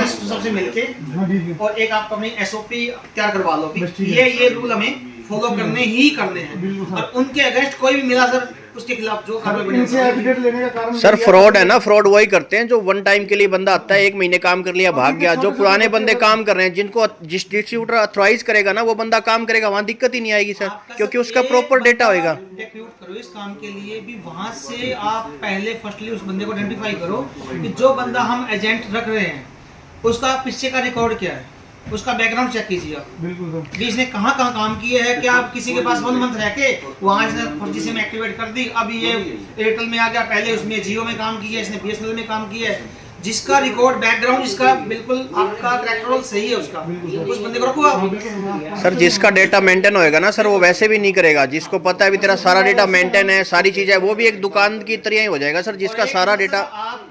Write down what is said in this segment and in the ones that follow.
सबसे मिलके और एक आप अपनी SOP तैयार करवा लो कि ये रूल हमें फॉलो करने ही करने हैं और उनके अगेंस्ट कोई भी मिला सर उसके खिलाफ जो सर फ्रॉड है ना, फ्रॉड वही करते हैं जो वन टाइम के लिए बंदा आता है, 1 महीने काम कर लिया भाग गया। जो पुराने बंदे काम कर रहे हैं, जिनको जिस डिस्ट्रीब्यूटर अथॉराइज करेगा ना वो बंदा काम करेगा, वहाँ दिक्कत ही नहीं आएगी सर, क्योंकि उसका प्रॉपर डेटा होगा। रिक्रूट करो इस काम के लिए भी, वहां से आप पहले फर्स्टली उस बंदे को आइडेंटिफाई करो कि जो बंदा हम एजेंट रख रहे हैं उसका पीछे का रिकॉर्ड क्या है, उसका बैकग्राउंड चेक कीजिए आप। बिल्कुल सर, इसने कहाँ काम किए है, क्या आप किसी के पास 1 मंथ रह के वहाँ इसने फर्जी सिम एक्टिवेट कर दी, अब ये एयरटेल में आ गया, पहले उसमें जियो में काम किया, इसने BSNL में काम किया है, जिसका रिकॉर्ड बैकग्राउंड जिसका बिल्कुल आपका ट्रैक्टर सही है उसका, उस बंदे को रखो आप। सर जिसका डेटा मेंटेन होएगा ना सर वो वैसे भी नहीं करेगा, जिसको पता है भी तेरा सारा डेटा मेंटेन है, सारी चीजें, वो भी एक दुकान की तरह ही हो जाएगा सर, जिसका सारा डेटा। आप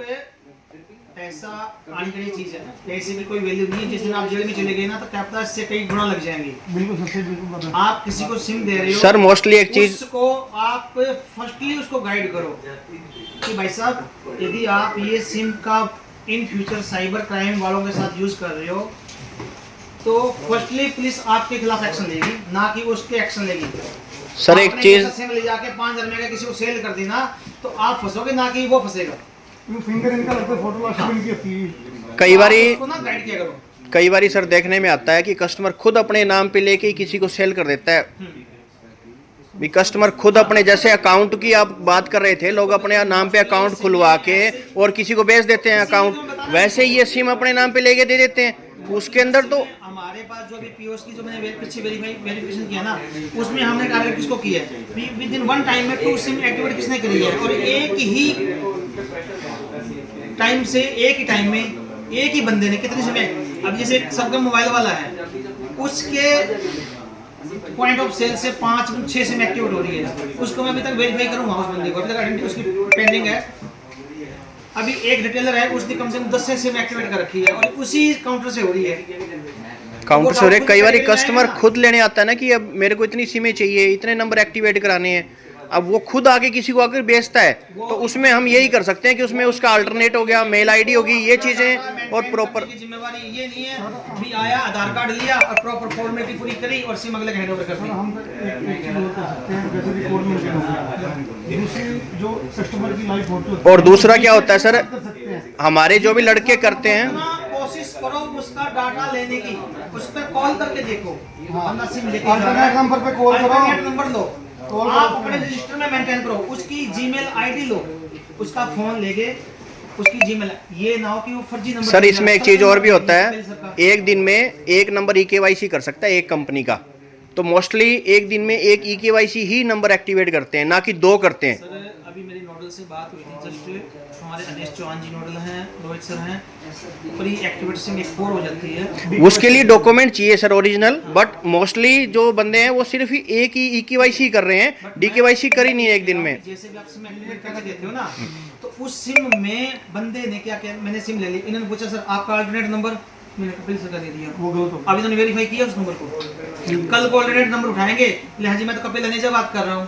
पैसा आने की चीज है, पैसे की कोई वैल्यू नहीं है, जिस दिन आप जेल में चले गए ना तो क्या पता इससे कई गुना लग जाएंगे। बिल्कुल सच्चे, बिल्कुल। आप किसी को सिम दे रहे हो सर, मोस्टली एक चीज उसको आप फर्स्टली उसको गाइड करो कि भाई साहब यदि आप ये सिम का इन फ्यूचर साइबर क्राइम वालों के साथ यूज कर रहे हो तो फर्स्टली पुलिस आपके खिलाफ एक्शन लेगी, ना कि उसके एक्शन लेगी। सर एक चीज, सिम ले जाके 5000 में का किसी को सेल कर दी ना तो आप फंसोगे, ना कि वो फंसेगा। फिंगर इनका लगता है, फोटो की होती है। कई बारी सर देखने में आता है कि कस्टमर खुद अपने नाम पे लेके किसी को सेल कर देता है। भी कस्टमर खुद अपने, जैसे अकाउंट की आप बात कर रहे थे, लोग अपने नाम पे अकाउंट खुलवा के और किसी को बेच देते हैं अकाउंट, वैसे ही ये सिम अपने नाम पे लेके दे देते हैं। उसके अंदर तो हमारे पास जो भी POS की जो मैंने पीछे वेरिफिकेशन किया ना, उसमें हमने टारगेट किसको किया है, विद इन 1 टाइम में 2 सिम एक्टिवेट किसने करी है, और एक ही टाइम से एक ही टाइम में एक ही बंदे ने कितने समय। अब जैसे सबका मोबाइल वाला है, उसके पॉइंट ऑफ सेल से 5-6 सिम एक्टिवेट हो रही है, उसको मैं अभी तक वेरीफाई करूंगा उस बंदे को, अभी तक आइडेंटिटी उसकी पेंडिंग है। अभी एक रिटेलर है, उसने कम से कम 10 से सिम एक्टिवेट कर रखी है और उसी काउंटर से हो रही है, काउंटर से हो रही है। कई बार कस्टमर खुद लेने आता है ना कि अब मेरे को इतनी सिमें चाहिए, इतने नंबर एक्टिवेट कराने हैं, अब वो खुद आके किसी को आकर बेचता है, तो उसमें हम यही कर सकते हैं कि उसमें उसका अल्टरनेट हो गया, मेल ID होगी, ये चीजें, और प्रॉपर जिम्मेवारी ये नहीं है भी आया आधार कार्ड लिया और प्रॉपर फॉर्मेलिटी पूरी करी और सिम अगले हैंड ओवर कर दी। हम जो कस्टमर की लाइफ होती है। और दूसरा क्या होता है सर, हमारे जो भी लड़के करते हैं, कोशिश करो उसका डाटा लेने की, उस पर कॉल करके देखो, सिम लेके नंबर पे कॉल करो, नंबर लो, आप अपने रजिस्टर में मेंटेन करो, उसकी जीमेल ID लो, उसका फोन लेके उसकी जीमेल, ये ना हो कि वो फर्जी नंबर। सर इसमें एक चीज और भी होता है, एक दिन में एक नंबर EKYC कर सकता है एक कंपनी का, तो मोस्टली एक दिन में एक EKYC ही नंबर एक्टिवेट करते हैं, ना कि 2 करते हैं। सर अभी मेरी नोडल से बात हुई थी, जस्ट हमारे अनिश चौहान जी नोडल हैं, रोहित सर हैं, पूरी एक्टिवेट सिम एक्सपोर्ट हो जाती है, उसके लिए डॉक्यूमेंट चाहिए सर ओरिजिनल, बट मोस्टली जो बंदे हैं वो सिर्फ ही एक ही EKYC कर रहे हैं, DKYC कर ही नहीं है एक दिन में। जैसे भी आप सिम एक्टिवेट करके देते हो ना, तो उस सिम में बंदे ने क्या किया, मैंने सिम ले ली, इन्होंने पूछा सर आपका अल्टरनेट नंबर, मैंने कपिल सर का दे दिया, वो गलत हो, अभी तो वेरीफाई किया उस नंबर को, कल को अल्टरनेट नंबर उठाएंगे, लिहाजा मैं तो कपिल अनिश से बात कर रहा हूँ।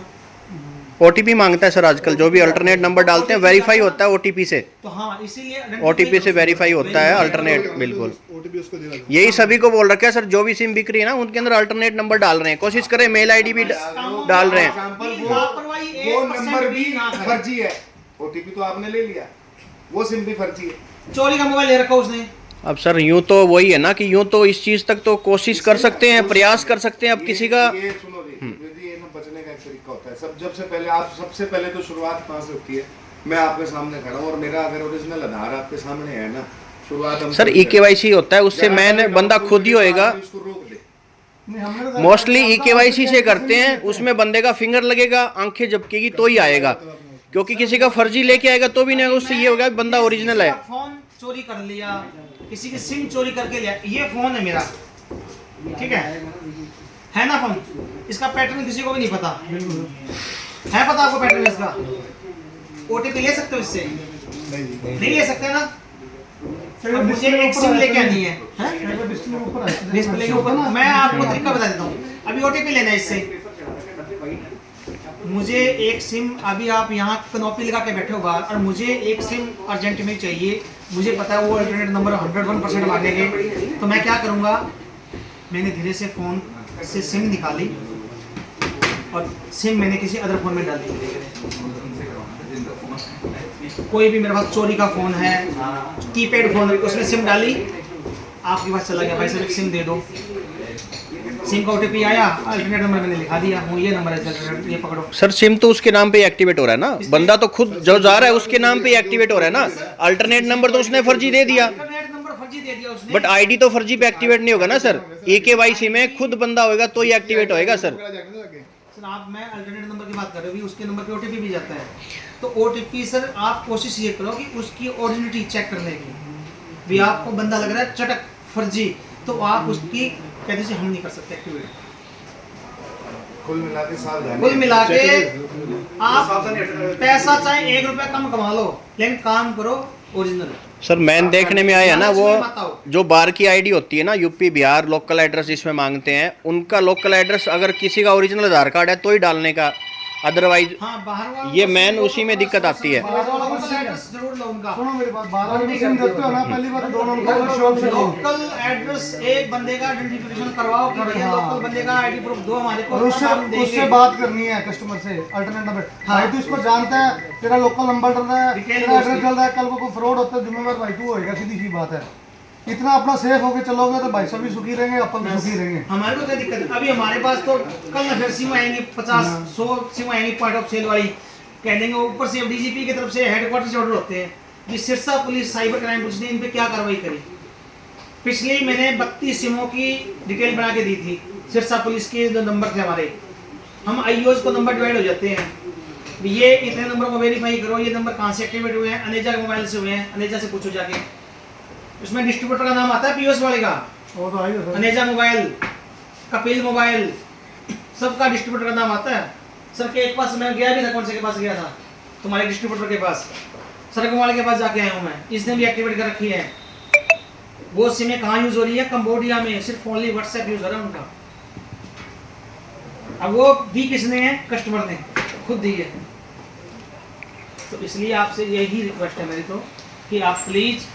OTP मांगता है सर आजकल, जो भी अल्टरनेट नंबर डालते हैं वेरीफाई होता है OTP से, तो हाँ इसीलिए OTP से वेरीफाई होता है अल्टरनेट, बिल्कुल। यही सभी को बोल रखा है सर, जो भी सिम बिक रही है ना उनके अंदर अल्टरनेट नंबर डाल रहे हैं, कोशिश करें मेल ID भी डाल रहे हैं। वो नंबर भी फर्जी है, OTP तो आपने ले लिया, वो सिम भी फर्जी है, चोरी का मोबाइल ले रखा उसने। अब सर यूं तो वही है ना कि यूं तो इस चीज तक तो कोशिश कर सकते हैं, प्रयास कर सकते हैं। अब किसी का ये सुनो जी, ये ना बचने का एक तरीका होता है। सबसे पहले तो शुरुआत कहाँ से होती है, मैं आपके सामने खड़ा हूँ और मेरा अगर ओरिजिनल आधार आपके सामने है ना, शुरुआत हम सर EKYC होता है, उससे मैंने बंदा खुद ही होएगा, मोस्टली EKYC से करते हैं, उसमें बंदे का फिंगर लगेगा, आंखें झपकेगी तो ही आएगा, क्योंकि किसी का फर्जी लेके आएगा तो भी नहीं आएगा, उससे ये होगा बंदा ओरिजिनल है। फोन चोरी कर लिया, किसी की सिम चोरी करके लिया, ये फोन है मेरा, ठीक है ना फोन, इसका पैटर्न किसी को भी नहीं पता है, पता आपको पैटर्न इसका, OTP ले सकते हो इससे? नहीं ले सकते ना, अब मुझे एक सिम लेके आनी है, डिस्प्ले के ऊपर, मैं आपको तरीका बता देता हूँ। अभी OTP लेना है इससे, मुझे एक सिम, अभी आप यहाँ कनोपी लगा के बैठे हो बाहर, और मुझे एक सिम अर्जेंट में चाहिए, मुझे पता है वो अल्टरनेट नंबर 101% मांगेंगे, तो मैं क्या करूँगा, मैंने धीरे से फ़ोन से सिम निकाली और सिम मैंने किसी अदर फ़ोन में डाली। कोई भी मेरे पास चोरी का फ़ोन है, कीपैड फ़ोन है, उसमें सिम डाली, आपके पास चला गया, भाई सर एक सिम दे दो। सिम का OTP आया, अल्टरनेट नंबर मैंने लिखा दिया, वो ये नंबर है सर, ये पकड़ो। सर सिम तो उसके नाम पे एक्टिवेट हो रहा है ना, बंदा तो खुद जो जा रहा है उसके नाम पे एक्टिवेट हो रहा है ना, अल्टरनेट नंबर तो उसने फर्जी दे दिया, अल्टरनेट नंबर फर्जी दे दिया उसने। बट आईडी तो फर्जी पे एक्टिवेट नहीं होगा ना सर। AKYC में खुद बंदा होगा तो ही एक्टिवेट होएगा सर। सर आप, मैं अल्टरनेट नंबर की बात कर रही हूँ, उसके नंबर पे OTP भी जाता है, तो OTP सर आप कोशिश ये करो कि उसकी ओरिजिनिटी चेक करने की, भी आपको बंदा लग रहा है चटक फर्जी, तो आप उसकी कहते से हम नहीं कर सकते एक्टिवेट। कुल मिला के सावधानी, कुल मिला के आप पैसा चाहे 1 रुपया कम कमा लो, लेकिन काम करो ओरिजिनल। सर मैन देखने में आया ना, वो मत आओ। जो बार की आईडी होती है ना, यूपी बिहार लोकल एड्रेस इसमें मांगते हैं, उनका लोकल एड्रेस अगर किसी का ओरिजिनल आधार कार्ड है तो ही डालने का, अदरवाइज हाँ, बाहर वालों ये को मेन सिम उसी में दिक्कत आती है। बाहर वालों को एड्रेस जरूर लो उनका। सुनो मेरी बात, 12 में सिम देते हो ना, पहली बार दोनों नंबर शॉप से लो, लोकल एड्रेस एक बंदे का आइडेंटिफिकेशन करवाओ, लोकल बंदे का आईडी प्रूफ दो हमारे को, और उससे बात करनी है कस्टमर से अल्टरनेट नंबर। भाई तू इसको जानता है, तेरा लोकल नंबर डल रहा है, डिटेल तेरा एड्रेस डल रहा है, कल को कोई फ्रॉड होता है जिम्मेवार भाई तू होएगा, सीधी सी बात है। इतना अपना सेफ होके चलोगे तो भाई सभी सुखी रहेंगे, अपन भी सुखी रहेंगे। हमारे को क्या दिक्कत है, अभी हमारे पास तो कल ना फिर सिम आएंगी 50-100 सिम आएंगी पॉइंट ऑफ सेल वाली, कह देंगे ऊपर से DGP की तरफ से हेडक्वार्टर से ऑर्डर होते हैं। ये Sirsa police cyber crime police ने इन पे क्या कार्रवाई करी, पिछले मैंने 32 सिमों की डिटेल बना के दी थी, सिरसा पुलिस के जो नंबर थे हमारे, हम IOs को नंबर डिवाइड हो जाते हैं, ये इतने नंबर को वेरीफाई करो, ये नंबर कहाँ से एक्टिवेट हुए हैं, अनेजा के मोबाइल से हुए हैं, अनेजा से पूछो जाके, उसमें डिस्ट्रीब्यूटर का नाम आता है POS वाले का, वो तो आई है अनेजा मोबाइल, कपिल मोबाइल, सबका डिस्ट्रीब्यूटर का नाम आता है। सर के एक पास मैं गया भी था, कौन से के पास गया था, तुम्हारे डिस्ट्रीब्यूटर के पास, सरगम वाले के पास जाके आया हूँ मैं, इसने भी एक्टिवेट कर रखी है। वो सिमें कहाँ यूज हो रही है, कंबोडिया में, सिर्फ ओनली WhatsApp यूज हो रहा है उनका। अब वो दी किसने है, कस्टमर ने खुद दी है। तो इसलिए आपसे यही रिक्वेस्ट है मेरी तो, कि आप प्लीज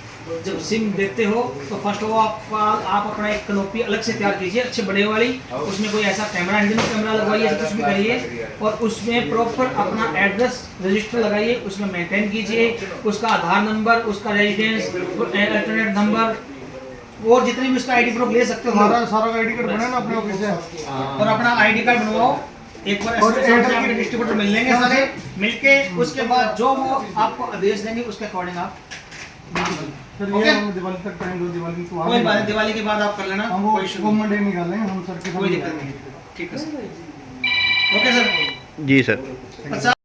जब सिम देते हो तो फर्स्ट वो आप अपना एक कनोपी अलग से तैयार कीजिए, अच्छे बड़े वाली, उसमें कोई ऐसा कैमरा हिडन कैमरा लगवाइए, कुछ भी करिए, और उसमें प्रॉपर अपना एड्रेस रजिस्टर लगाइए, उसमें मेंटेन कीजिए, उसका आधार नंबर, उसका रेजिडेंस, अल्टरनेट नंबर, और जितने भी उसका आईडी प्रूफ ले सकते हो, सारा आईडी कार्ड बने ना अपने ऑफिस से, और अपना आईडी कार्ड बनवाओ, एक बार आपके डिस्ट्रीब्यूटर मिल लेंगे सारे मिलके, उसके बाद जो वो आपको आदेश देंगे उसके अकॉर्डिंग आप फिर ओके? ये हम दिवाली तक टाइम दो, दिवाली को कोई बात नहीं, दिवाली के बाद आप कर लेना, हम वो कोई इशू नहीं, मंडे निकाल लेंगे हम सर के, कोई दिक्कत नहीं है, ठीक है सर, ओके सर। जी सर। अच्छा